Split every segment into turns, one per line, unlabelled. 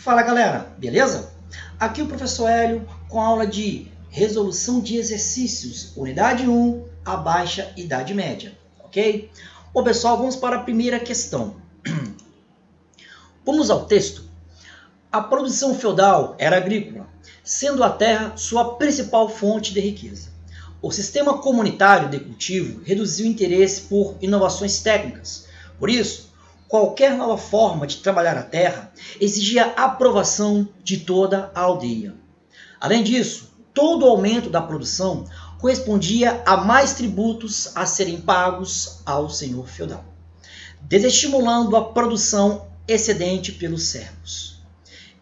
Fala galera, beleza? Aqui o professor Hélio com a aula de resolução de exercícios, unidade 1, a baixa idade média, ok? Bom pessoal, vamos para a primeira questão. Vamos ao texto. A produção feudal era agrícola, sendo a terra sua principal fonte de riqueza. O sistema comunitário de cultivo reduziu o interesse por inovações técnicas. Por isso, qualquer nova forma de trabalhar a terra exigia a aprovação de toda a aldeia. Além disso, todo o aumento da produção correspondia a mais tributos a serem pagos ao senhor feudal, desestimulando a produção excedente pelos servos.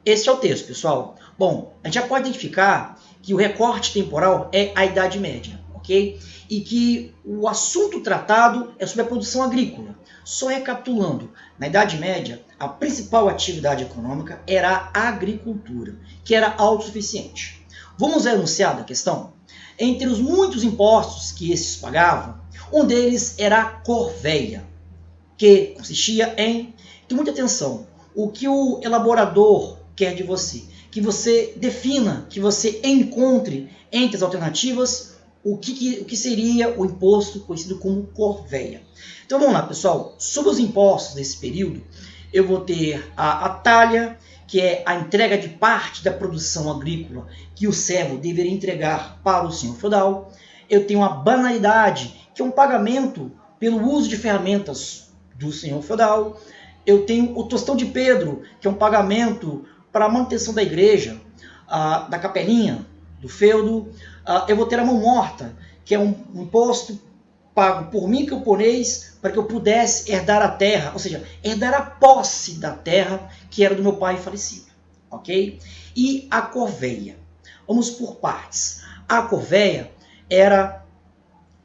Esse é o texto, pessoal. Bom, a gente já pode identificar que o recorte temporal é a Idade Média, ok? E que o assunto tratado é sobre a produção agrícola. Só recapitulando, na Idade Média, a principal atividade econômica era a agricultura, que era autossuficiente. Vamos ao enunciado da questão? Entre os muitos impostos que esses pagavam, um deles era a corvéia, que consistia em, tenha muita atenção, o que o elaborador quer de você, que você defina, que você encontre entre as alternativas o que seria o imposto conhecido como corvéia. Então vamos lá, pessoal. Sobre os impostos nesse período, eu vou ter a talha, que é a entrega de parte da produção agrícola que o servo deveria entregar para o senhor feudal. Eu tenho a banalidade, que é um pagamento pelo uso de ferramentas do senhor feudal. Eu tenho o tostão de Pedro, que é um pagamento para a manutenção da igreja, da capelinha, do feudo. Eu vou ter a mão morta, que é um imposto pago por mim, camponês, para que eu pudesse herdar a terra, ou seja, herdar a posse da terra que era do meu pai falecido, ok? E a corvéia. Vamos por partes. A corvéia era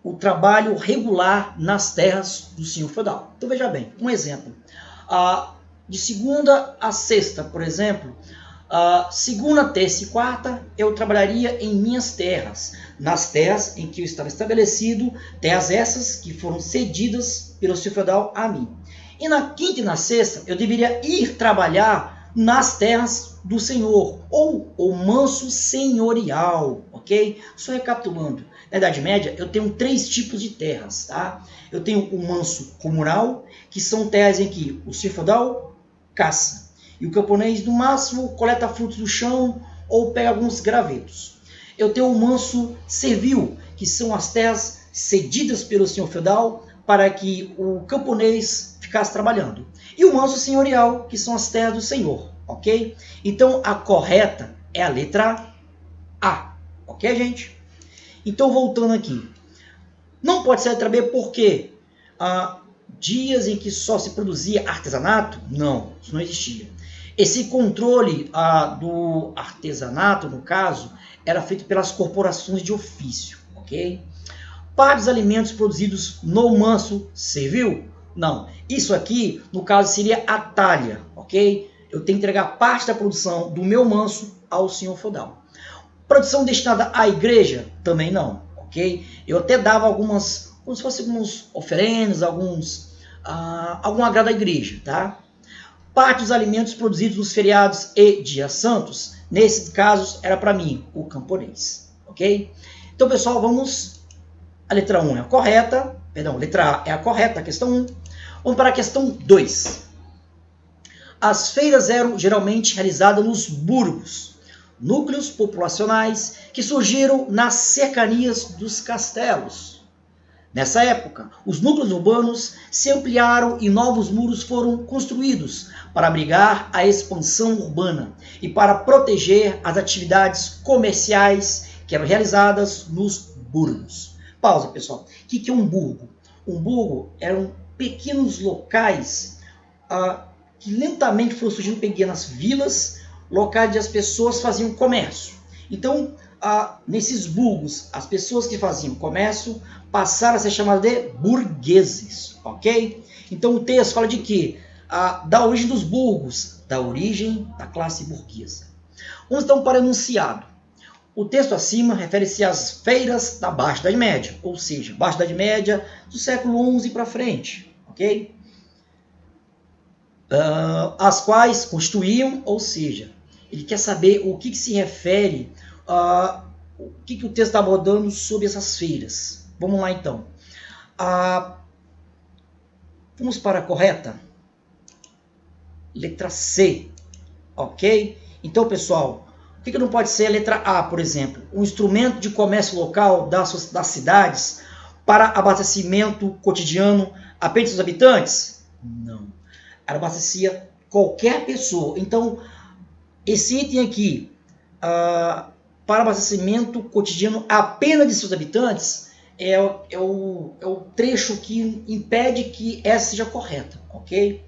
o trabalho regular nas terras do senhor feudal. Então veja bem, um exemplo. De segunda a sexta, por exemplo, segunda, terça e quarta, eu trabalharia em minhas terras, nas terras em que eu estava estabelecido, terras essas que foram cedidas pelo senhor feudal a mim. E na quinta e na sexta, eu deveria ir trabalhar nas terras do senhor, ou o manso senhorial, ok? Só recapitulando, na Idade Média eu tenho 3 tipos de terras, tá? Eu tenho o manso comunal, que são terras em que o senhor feudal caça, e o camponês, no máximo, coleta frutos do chão ou pega alguns gravetos. Eu tenho o manso servil, que são as terras cedidas pelo senhor feudal para que o camponês ficasse trabalhando. E o manso senhorial, que são as terras do senhor, ok? Então, a correta é a letra A, ok, gente? Então, voltando aqui. Não pode ser a letra B porque dias em que só se produzia artesanato? Não, isso não existia. Esse controle do artesanato, no caso, era feito pelas corporações de ofício, ok? Para os alimentos produzidos no manso servil? Não. Isso aqui, no caso, seria a talha, ok? Eu tenho que entregar parte da produção do meu manso ao senhor feudal. Produção destinada à igreja? Também não, ok? Eu até dava algumas, como se fossem alguns oferendas, algum agrado à igreja, tá? Parte dos alimentos produzidos nos feriados e dias santos, nesses casos, era para mim, o camponês, ok? Então, pessoal, vamos... A letra 1 é a correta, perdão, a letra A é a correta, a questão 1. Vamos para a questão 2. As feiras eram geralmente realizadas nos burgos, núcleos populacionais que surgiram nas cercanias dos castelos. Nessa época, os núcleos urbanos se ampliaram e novos muros foram construídos para abrigar a expansão urbana e para proteger as atividades comerciais que eram realizadas nos burgos. Pausa, pessoal. O que é um burgo? Um burgo eram pequenos locais que lentamente foram surgindo pequenas vilas, locais onde as pessoas faziam comércio. Então, nesses burgos, as pessoas que faziam comércio passaram a ser chamadas de burgueses, ok? Então o texto fala de quê? Da origem dos burgos, da origem da classe burguesa. Vamos então para o enunciado. O texto acima refere-se às feiras da Baixa Idade Média, ou seja, Baixa Idade Média do século XI para frente, ok? as quais constituíam, ou seja, ele quer saber o que se refere, o que o texto está abordando sobre essas feiras. Vamos lá então. Vamos para a correta? Letra C, ok? Então, pessoal, o que não pode ser a letra A, por exemplo? Um instrumento de comércio local das cidades para abastecimento cotidiano apenas dos habitantes? Não. Ela abastecia qualquer pessoa. Então, esse item aqui, para abastecimento cotidiano apenas de seus habitantes, é o trecho que impede que essa seja correta, ok?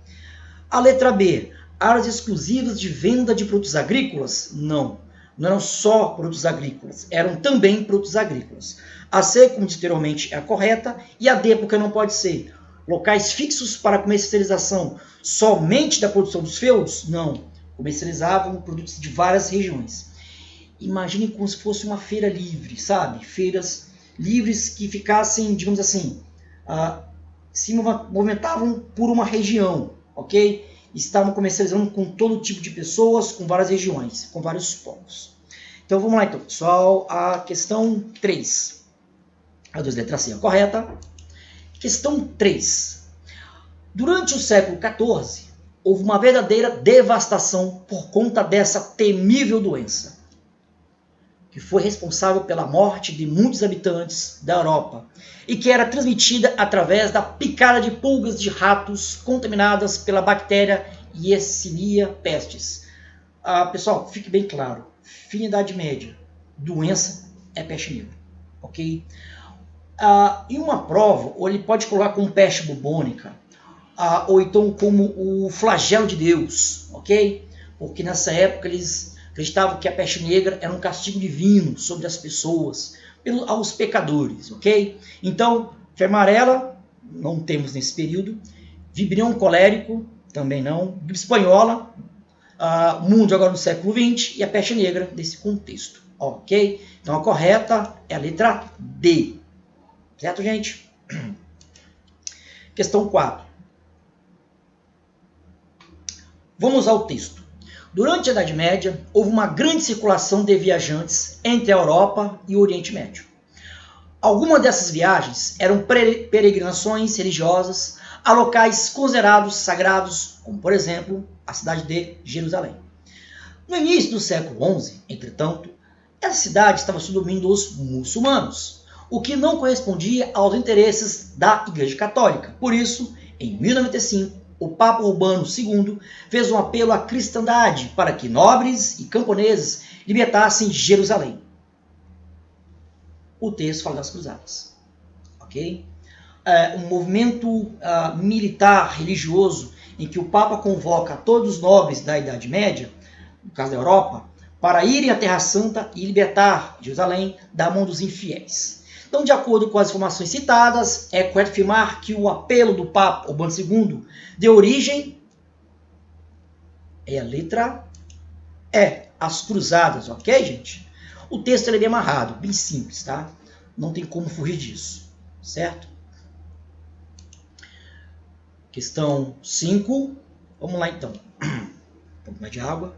A letra B, áreas exclusivas de venda de produtos agrícolas? Não, não eram só produtos agrícolas, eram também produtos agrícolas. A C, como disse anteriormente, é a correta, e a D, porque não pode ser. Locais fixos para comercialização somente da produção dos feudos? Não, comercializavam produtos de várias regiões. Imagine como se fosse uma feira livre, sabe? Feiras livres que ficassem, digamos assim, se movimentavam por uma região, ok? Estavam comercializando com todo tipo de pessoas, com várias regiões, com vários povos. Então vamos lá então, pessoal, a questão 3. A 2, letra C, a correta. Questão 3. Durante o século XIV, houve uma verdadeira devastação por conta dessa temível doença, que foi responsável pela morte de muitos habitantes da Europa e que era transmitida através da picada de pulgas de ratos contaminadas pela bactéria Yersinia pestis. Pessoal, fique bem claro, fim da Idade Média, doença é peste negra, ok? Em uma prova, ou ele pode colocar como peste bubônica, ou então como o flagelo de Deus, ok? Porque nessa época eles acreditavam que a peste negra era um castigo divino sobre as pessoas, aos pecadores, ok? Então, febre amarela, não temos nesse período. Vibrião colérico, também não. Gripe espanhola, mundo agora no século XX, e a peste negra nesse contexto, ok? Então, a correta é a letra D. Certo, gente? Questão 4. Vamos ao texto. Durante a Idade Média, houve uma grande circulação de viajantes entre a Europa e o Oriente Médio. Algumas dessas viagens eram peregrinações religiosas a locais considerados sagrados, como, por exemplo, a cidade de Jerusalém. No início do século XI, entretanto, essa cidade estava sob o domínio dos muçulmanos, o que não correspondia aos interesses da Igreja Católica. Por isso, em 1095, o Papa Urbano II fez um apelo à cristandade para que nobres e camponeses libertassem Jerusalém. O texto fala das cruzadas, ok? Um movimento militar, religioso, em que o Papa convoca todos os nobres da Idade Média, no caso da Europa, para irem à Terra Santa e libertar Jerusalém da mão dos infiéis. Então, de acordo com as informações citadas, é correto afirmar que o apelo do Papa Urbano II deu origem, é a letra E, as cruzadas, ok, gente? O texto é bem amarrado, bem simples, tá? Não tem como fugir disso, certo? Questão 5, vamos lá então. Um pouco mais de água.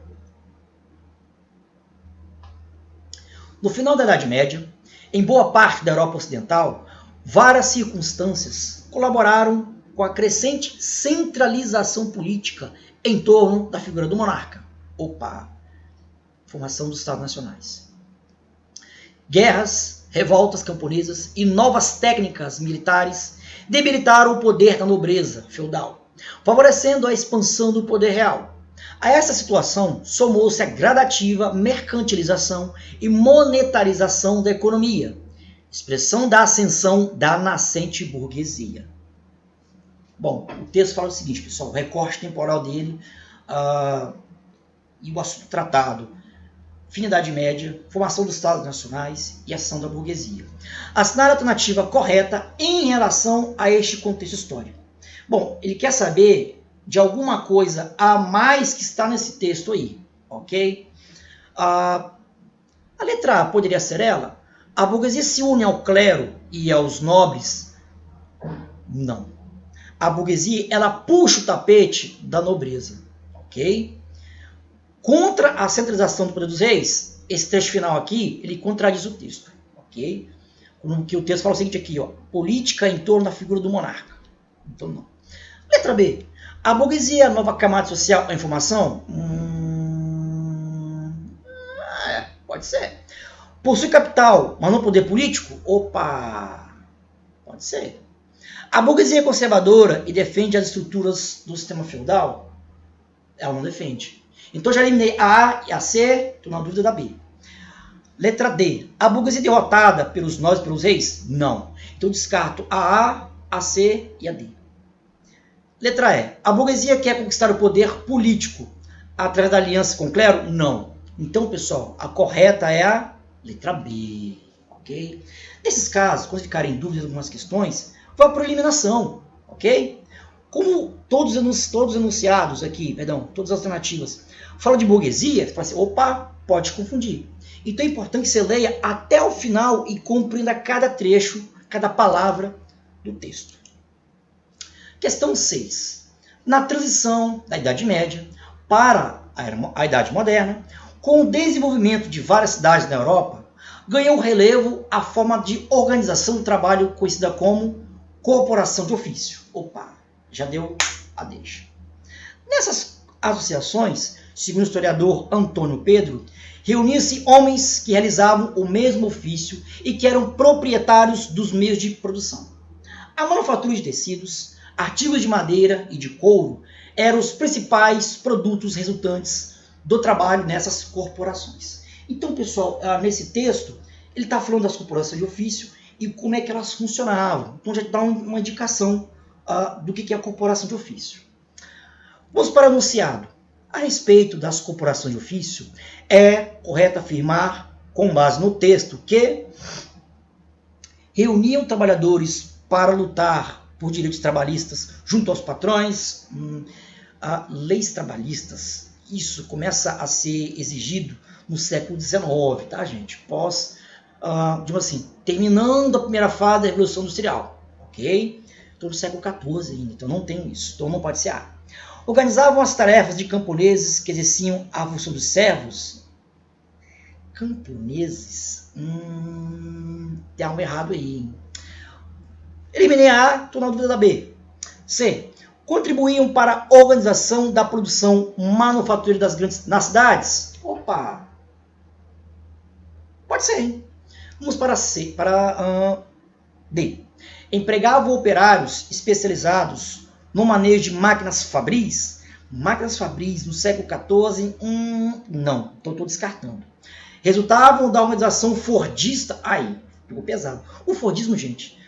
No final da Idade Média, em boa parte da Europa Ocidental, várias circunstâncias colaboraram com a crescente centralização política em torno da figura do monarca. Formação dos Estados Nacionais. Guerras, revoltas camponesas e novas técnicas militares debilitaram o poder da nobreza feudal, favorecendo a expansão do poder real. A essa situação somou-se a gradativa mercantilização e monetarização da economia, expressão da ascensão da nascente burguesia. Bom, o texto fala o seguinte, pessoal, o recorte temporal dele e o assunto tratado. Fim da Idade Média, formação dos Estados Nacionais e ação da burguesia. Assinar a alternativa correta em relação a este contexto histórico. Bom, ele quer saber de alguma coisa a mais que está nesse texto aí, ok? A letra A poderia ser ela? A burguesia se une ao clero e aos nobres? Não. A burguesia, ela puxa o tapete da nobreza, ok? Contra a centralização do poder dos reis, esse trecho final aqui, ele contradiz o texto, ok? Que o texto fala o seguinte aqui, ó, política em torno da figura do monarca. Então, não. Letra B. A burguesia é a nova camada social da informação? Pode ser. Possui capital, mas não poder político? Opa! Pode ser. A burguesia é conservadora e defende as estruturas do sistema feudal? Ela não defende. Então já eliminei a A e a C, estou na dúvida da B. Letra D. A burguesia é derrotada pelos nobres e pelos reis? Não. Então descarto a C e a D. Letra E. A burguesia quer conquistar o poder político através da aliança com o clero? Não. Então, pessoal, a correta é a letra B. Ok? Nesses casos, quando ficarem em dúvidas algumas questões, vá por eliminação. Ok? Como todos os enunciados aqui, perdão, todas as alternativas, falam de burguesia, você fala assim, opa, pode confundir. Então é importante que você leia até o final e compreenda cada trecho, cada palavra do texto. Questão 6. Na transição da Idade Média para a Idade Moderna, com o desenvolvimento de várias cidades na Europa, ganhou relevo a forma de organização do trabalho conhecida como corporação de ofício. Opa, já deu a deixa. Nessas associações, segundo o historiador Antônio Pedro, reuniam-se homens que realizavam o mesmo ofício e que eram proprietários dos meios de produção. A manufatura de tecidos, artigos de madeira e de couro eram os principais produtos resultantes do trabalho nessas corporações. Então, pessoal, nesse texto, ele está falando das corporações de ofício e como é que elas funcionavam. Então, já dá uma indicação do que é a corporação de ofício. Vamos para o enunciado. A respeito das corporações de ofício, é correto afirmar, com base no texto, que reuniam trabalhadores para lutar por direitos trabalhistas junto aos patrões, leis trabalhistas. Isso começa a ser exigido no século XIX, tá, gente? Digamos assim, terminando a primeira fase da Revolução Industrial, ok? Estou no século XIV ainda, então não tem isso, então não pode ser A. Organizavam as tarefas de camponeses que exerciam a função dos servos. Camponeses? Tem algo errado aí, hein? Eliminei a A, estou na dúvida da B. C. Contribuíam para a organização da produção manufatureira nas cidades? Opa! Pode ser, hein? Vamos para C, para D. Empregavam operários especializados no manejo de máquinas fabris? Máquinas fabris no século XIV? Não, então estou descartando. Resultavam da organização fordista? Aí, ficou pesado. O fordismo, gente,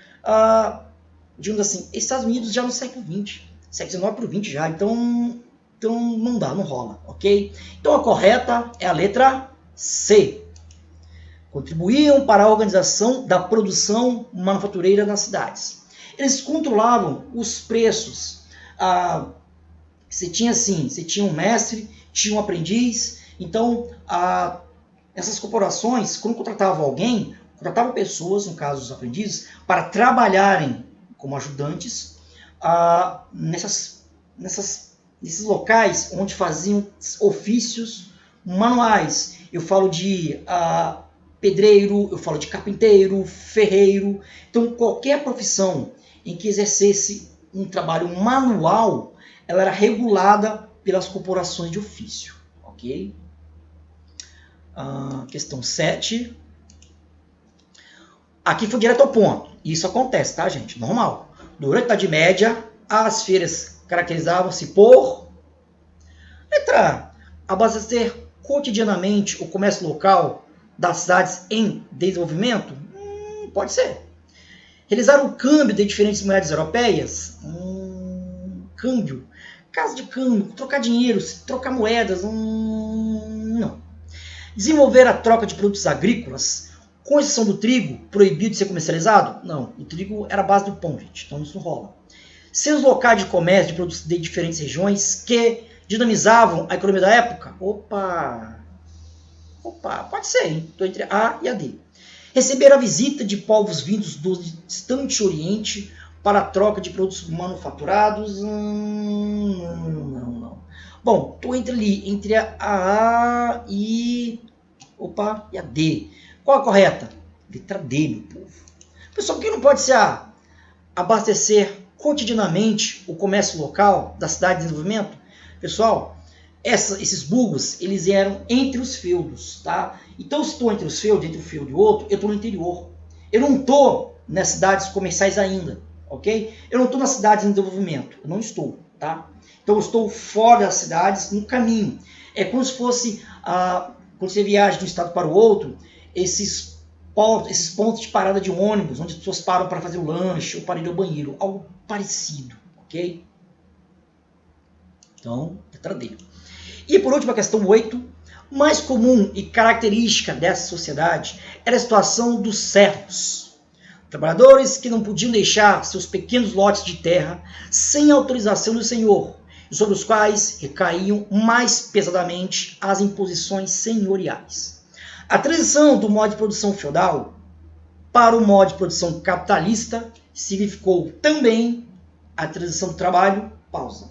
digamos assim, Estados Unidos já no século XX, século XIX para o XX já, então não dá, não rola, ok? Então a correta é a letra C. Contribuíam para a organização da produção manufatureira nas cidades. Eles controlavam os preços. Você tinha um mestre, tinha um aprendiz. Então, essas corporações, quando contratavam alguém, contratavam pessoas, no caso os aprendizes, para trabalharem como ajudantes nesses locais onde faziam ofícios manuais. Eu falo de pedreiro, eu falo de carpinteiro, ferreiro. Então, qualquer profissão em que exercesse um trabalho manual, ela era regulada pelas corporações de ofício. Ok? Questão 7. Aqui foi direto ao ponto. Isso acontece, tá, gente? Normal. Durante a Idade Média, as feiras caracterizavam-se por... Letra A. Abastecer cotidianamente o comércio local das cidades em desenvolvimento? Pode ser. Realizar o câmbio de diferentes moedas europeias? Câmbio. Casa de câmbio, trocar dinheiro, trocar moedas? Não. Desenvolver a troca de produtos agrícolas, com exceção do trigo, proibido de ser comercializado? Não. O trigo era a base do pão, gente, então isso não rola. Ser os locais de comércio de produtos de diferentes regiões que dinamizavam a economia da época? Opa, pode ser, hein? Estou entre A e a D. Receber a visita de povos vindos do distante Oriente para a troca de produtos manufaturados? Não. Bom, estou entre a A e a D. Qual a correta? Letra D, meu povo. Pessoal, por que não pode ser A? Abastecer cotidianamente o comércio local da cidade de desenvolvimento? Pessoal, esses bugos, eles eram entre os feudos, tá? Então, se estou entre os feudos, entre um feudo e outro, eu estou no interior. Eu não estou nas cidades comerciais ainda, ok? Eu não estou nas cidades em desenvolvimento, eu não estou, tá? Então, eu estou fora das cidades, no caminho. É como se fosse, quando você viaja de um estado para o outro, esses pontos de parada de ônibus, onde as pessoas param para fazer o lanche ou para ir ao banheiro, algo parecido, ok? Então, letra D. E por último, a questão 8. Mais comum e característica dessa sociedade era a situação dos servos. Trabalhadores que não podiam deixar seus pequenos lotes de terra sem autorização do senhor, e sobre os quais recaíam mais pesadamente as imposições senhoriais. A transição do modo de produção feudal para o modo de produção capitalista significou também a transição do trabalho, pausa.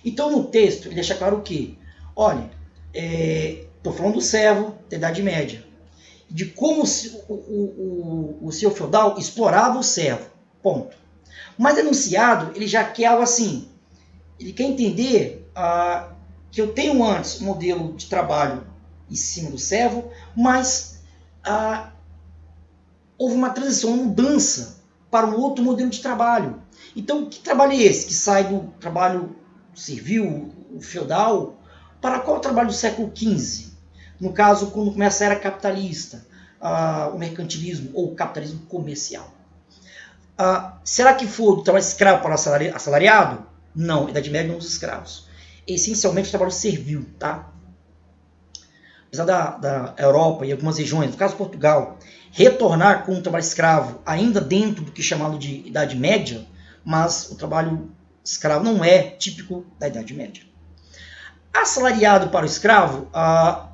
Então, no texto, ele deixa claro que, olha, estou falando do servo da Idade Média, de como o senhor feudal explorava o servo, ponto. Mas enunciado, ele já quer algo assim, ele quer entender que eu tenho antes um modelo de trabalho em cima do servo, mas houve uma transição, uma mudança para um outro modelo de trabalho. Então, que trabalho é esse que sai do trabalho servil, o feudal, para qual trabalho do século XV? No caso, quando começa a era capitalista, o mercantilismo ou o capitalismo comercial. Será que foi do trabalho escravo para assalariado? Não, a Idade Média não usa escravos. Essencialmente o trabalho servil, tá? Apesar da Europa e algumas regiões, no caso Portugal, retornar com o trabalho escravo ainda dentro do que é chamado de Idade Média, mas o trabalho escravo não é típico da Idade Média. Assalariado para o escravo,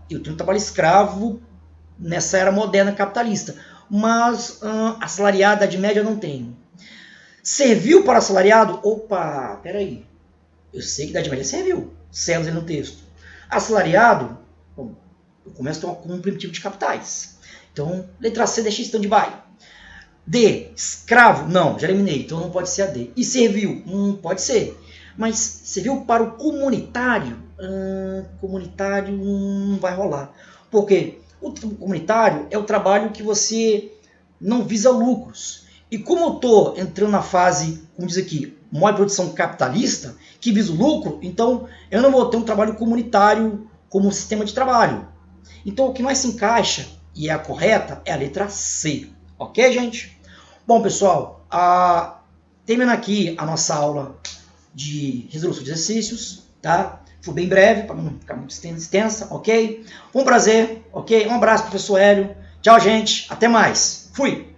eu tenho um trabalho escravo nessa era moderna capitalista, mas assalariado da Idade Média eu não tenho. Serviu para assalariado? Opa, peraí. Eu sei que da Idade Média serviu, servos aí no texto. Assalariado, bom, eu começo a ter um acúmulo primitivo de capitais. Então, letra C deixa em stand-by. D, escravo? Não, já eliminei, então não pode ser a D. E servil? Pode ser. Mas serviu para o comunitário? Comunitário não vai rolar. Porque o comunitário é o trabalho que você não visa lucros. E como eu estou entrando na fase, como diz aqui, modo de produção capitalista, que visa o lucro, então eu não vou ter um trabalho comunitário como sistema de trabalho. Então o que mais se encaixa, e é a correta, é a letra C. Ok, gente? Bom, pessoal, terminando aqui a nossa aula de resolução de exercícios, tá? Foi bem breve, para não ficar muito extensa, ok? Foi um prazer, ok? Um abraço, professor Hélio. Tchau, gente. Até mais. Fui!